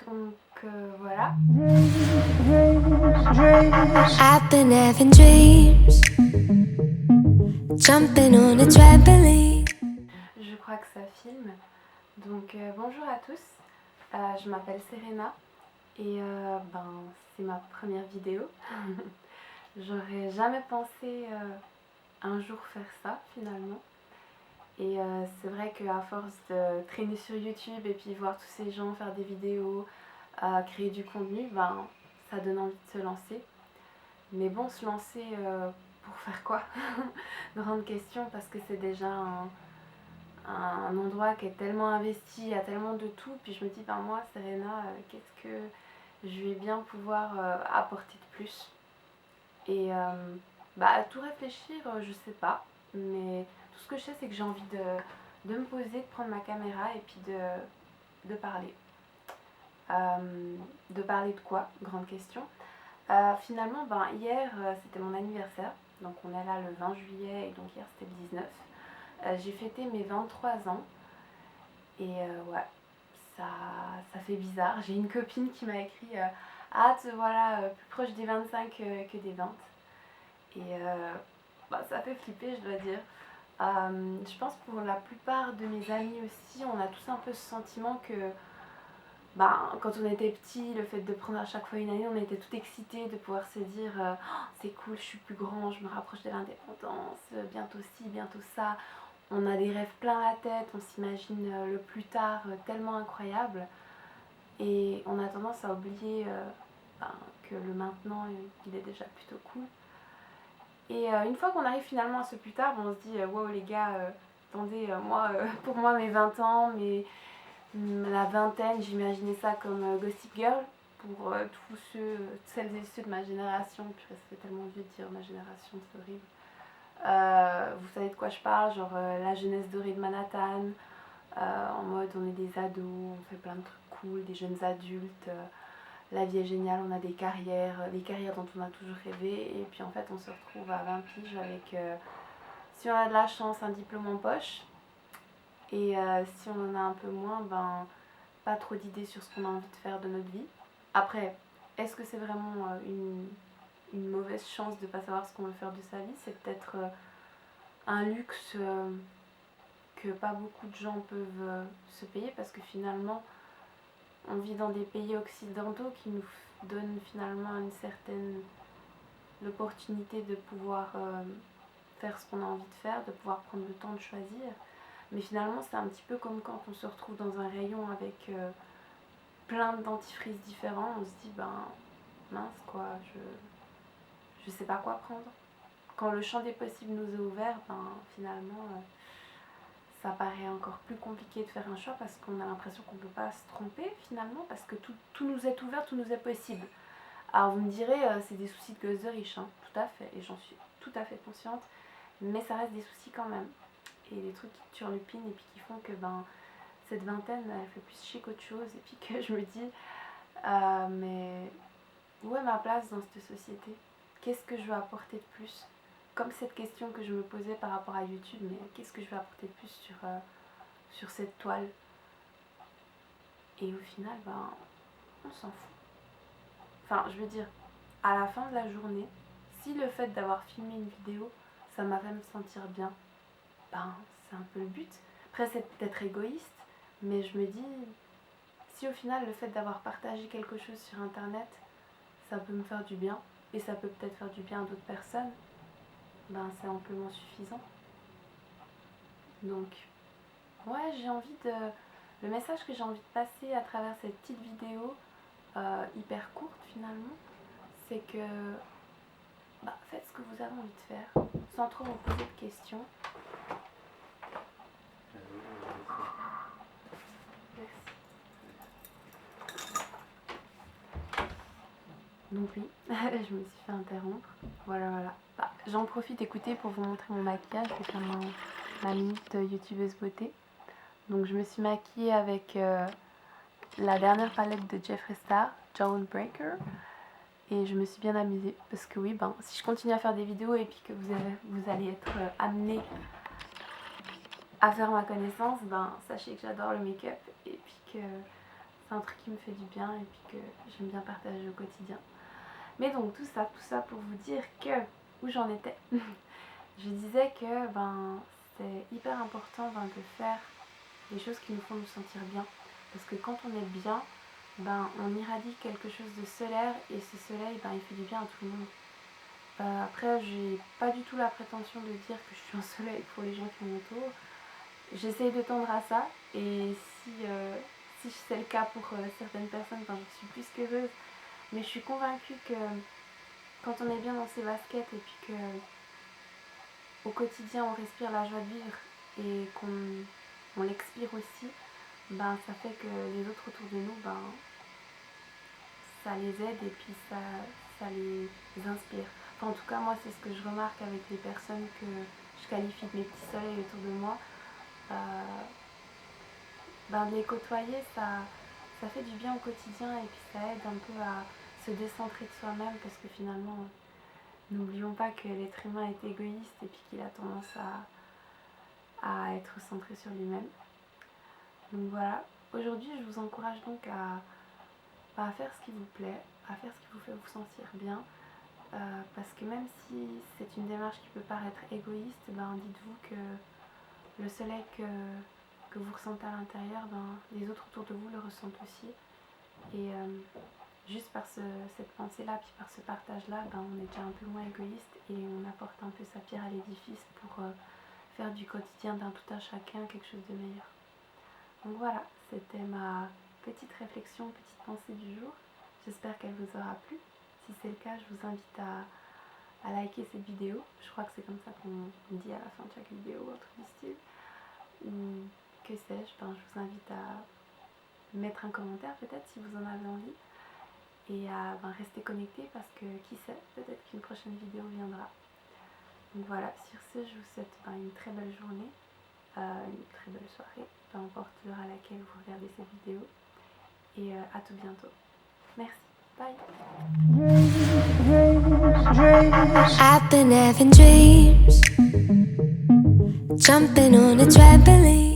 Donc voilà. I've been having dreams, jumping on a trampoline. Je crois que ça filme. Donc bonjour à tous. Je m'appelle Serena et c'est ma première vidéo. J'aurais jamais pensé un jour faire ça finalement. Et c'est vrai qu'à force de traîner sur YouTube et puis voir tous ces gens faire des vidéos, créer du contenu, ça donne envie de se lancer. Mais bon, se lancer pour faire quoi? Grande question, parce que c'est déjà un endroit qui est tellement investi, il y a tellement de tout. Puis je me dis, moi, Serena, qu'est-ce que je vais bien pouvoir apporter de plus? Et à tout réfléchir, je sais pas. Mais tout ce que je sais, c'est que j'ai envie de me poser, de prendre ma caméra et puis de parler. De parler de quoi? Grande question. Finalement, hier, c'était mon anniversaire. Donc on est là le 20 juillet et donc hier c'était le 19. J'ai fêté mes 23 ans. Et ouais, ça fait bizarre. J'ai une copine qui m'a écrit ah, te voilà plus proche des 25 que des 20. Et ça fait flipper, je dois dire. Je pense pour la plupart de mes amis aussi, on a tous un peu ce sentiment que quand on était petit, le fait de prendre à chaque fois une année, on était tout excités de pouvoir se dire oh, c'est cool, je suis plus grand, je me rapproche de l'indépendance, bientôt ci, bientôt ça. On a des rêves plein la tête, on s'imagine le plus tard tellement incroyable. Et on a tendance à oublier que le maintenant, il est déjà plutôt cool. Et une fois qu'on arrive finalement à ce plus tard, on se dit wow les gars, attendez, pour moi mes 20 ans, la vingtaine, j'imaginais ça comme Gossip Girl. Pour tous celles et ceux de ma génération, puis ça fait tellement vieux de dire ma génération, c'est horrible. Vous savez de quoi je parle, genre la jeunesse dorée de Manhattan, en mode on est des ados, on fait plein de trucs cool, des jeunes adultes, la vie est géniale, on a des carrières dont on a toujours rêvé, et puis en fait on se retrouve à 20 piges avec, si on a de la chance, un diplôme en poche, et si on en a un peu moins, pas trop d'idées sur ce qu'on a envie de faire de notre vie. Après, est-ce que c'est vraiment une mauvaise chance de ne pas savoir ce qu'on veut faire de sa vie? C'est peut-être un luxe que pas beaucoup de gens peuvent se payer, parce que finalement on vit dans des pays occidentaux qui nous donnent finalement une certaine l'opportunité de pouvoir faire ce qu'on a envie de faire, de pouvoir prendre le temps de choisir. Mais finalement c'est un petit peu comme quand on se retrouve dans un rayon avec plein de dentifrices différents, on se dit mince quoi, je sais pas quoi prendre. Quand le champ des possibles nous est ouvert, finalement ça paraît encore plus compliqué de faire un choix, parce qu'on a l'impression qu'on ne peut pas se tromper finalement, parce que tout nous est ouvert, tout nous est possible. Alors vous me direz, c'est des soucis de gosse de riche, hein, tout à fait, et j'en suis tout à fait consciente, mais ça reste des soucis quand même. Et des trucs qui turlupinent et puis qui font que cette vingtaine, elle fait plus chier qu'autre chose, et puis que je me dis, mais où est ma place dans cette société? Qu'est-ce que je veux apporter de plus? Comme cette question que je me posais par rapport à YouTube, mais qu'est-ce que je vais apporter de plus sur cette toile? Et au final, on s'en fout. Enfin, je veux dire, à la fin de la journée, si le fait d'avoir filmé une vidéo, ça m'a fait me sentir bien, c'est un peu le but. Après, c'est peut-être égoïste, mais je me dis, si au final, le fait d'avoir partagé quelque chose sur Internet, ça peut me faire du bien, et ça peut peut-être faire du bien à d'autres personnes, c'est amplement suffisant. Donc, ouais, j'ai envie de... Le message que j'ai envie de passer à travers cette petite vidéo, hyper courte finalement, c'est que faites ce que vous avez envie de faire, sans trop vous poser de questions. Donc oui, je me suis fait interrompre. Voilà. J'en profite, écoutez, pour vous montrer mon maquillage. Je vais faire ma minute youtubeuse beauté. Donc je me suis maquillée avec la dernière palette de Jeffree Star, Dawnbreaker. Et je me suis bien amusée. Parce que oui, si je continue à faire des vidéos et puis que vous allez être amenés à faire ma connaissance, sachez que j'adore le make-up. Et puis que c'est un truc qui me fait du bien et puis que j'aime bien partager au quotidien. Mais donc tout ça pour vous dire que où j'en étais. Je disais que c'est hyper important de faire des choses qui nous font nous sentir bien. Parce que quand on est bien, on irradie quelque chose de solaire et ce soleil, il fait du bien à tout le monde. Après, j'ai pas du tout la prétention de dire que je suis un soleil pour les gens qui m'entourent. J'essaye de tendre à ça et si c'est le cas pour certaines personnes, je suis plus qu'heureuse. Mais je suis convaincue que quand on est bien dans ses baskets et puis que au quotidien on respire la joie de vivre et qu'on l'expire aussi, ça fait que les autres autour de nous, ça les aide et puis ça les inspire. Enfin, en tout cas, moi, c'est ce que je remarque avec les personnes que je qualifie de mes petits soleils autour de moi. De les côtoyer, ça fait du bien au quotidien et puis ça aide un peu à se décentrer de soi-même parce que finalement, n'oublions pas que l'être humain est égoïste et puis qu'il a tendance à être centré sur lui-même. Donc voilà, aujourd'hui je vous encourage donc à faire ce qui vous plaît, à faire ce qui vous fait vous sentir bien, parce que même si c'est une démarche qui peut paraître égoïste, dites-vous que le soleil que vous ressentez à l'intérieur, les autres autour de vous le ressentent aussi. Et juste par cette pensée-là, puis par ce partage-là, on est déjà un peu moins égoïste et on apporte un peu sa pierre à l'édifice pour faire du quotidien d'un tout un chacun quelque chose de meilleur. Donc voilà, c'était ma petite réflexion, petite pensée du jour. J'espère qu'elle vous aura plu. Si c'est le cas, je vous invite à liker cette vidéo. Je crois que c'est comme ça qu'on dit à la fin de chaque vidéo, un truc du style. Ou que sais-je, je vous invite à mettre un commentaire peut-être si vous en avez envie. Et à rester connecté parce que qui sait, peut-être qu'une prochaine vidéo viendra. Donc voilà, sur ce, je vous souhaite une très belle journée, une très belle soirée, peu importe l'heure à laquelle vous regardez cette vidéo. Et à tout bientôt. Merci. Bye. I've been having dreams, jumping on a trampoline.